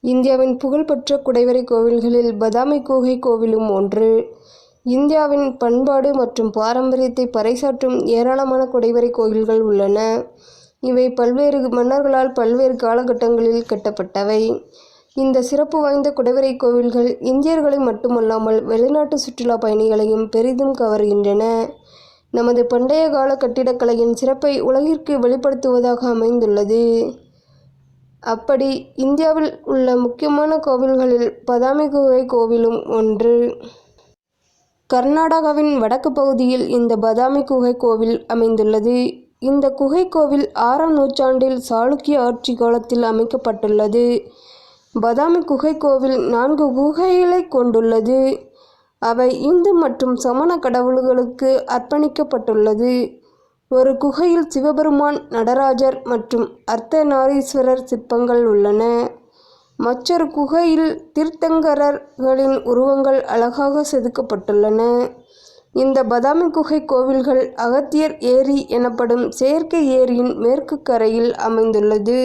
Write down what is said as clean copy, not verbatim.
இந்தியாவின் புகழ்பெற்ற குடைவரை கோவில்களில் பாதாமி குகை கோவிலும் ஒன்று. இந்தியாவின் பண்பாடு மற்றும் பாரம்பரியத்தை பறைசாற்றும் ஏராளமான குடைவரை கோவில்கள் உள்ளன. இவை பல்வேறு மன்னர்களால் பல்வேறு காலகட்டங்களில் கட்டப்பட்டவை. இந்த சிறப்பு வாய்ந்த குடைவரை கோவில்கள் இந்தியர்களை மட்டுமல்லாமல் வெளிநாட்டு சுற்றுலா பயணிகளையும் பெரிதும் கவர்கின்றன. நமது பண்டைய கால கட்டிடக்கலையின் சிறப்பை உலகிற்கு வெளிப்படுத்துவதாக அமைந்துள்ளது. அப்படி இந்தியாவில் உள்ள முக்கியமான கோவில்களில் பாதாமி குகை கோவிலும் ஒன்று. கர்நாடகாவின் வடக்கு பகுதியில் இந்த பாதாமி குகை கோவில் அமைந்துள்ளது. இந்த குகை கோவில் 6ஆம் நூற்றாண்டில் சாளுக்கிய ஆட்சி காலத்தில் அமைக்கப்பட்டுள்ளது. பாதாமி குகை கோவில் 4 குகைகளை கொண்டுள்ளது. அவை இந்து மற்றும் சமண கடவுள்களுக்கு அர்ப்பணிக்கப்பட்டுள்ளது. ஒரு குகையில் சிவபெருமான், நடராஜர் மற்றும் அர்த்தநாரீஸ்வரர் சிற்பங்கள் உள்ளன. மற்றொரு குகையில் தீர்த்தங்கரர்களின் உருவங்கள் அழகாக செதுக்கப்பட்டுள்ளன. இந்த பாதாமி குகை கோவில்கள் அகத்தியர் ஏரி எனப்படும் செயற்கை ஏரியின் மேற்கு கரையில் அமைந்துள்ளது.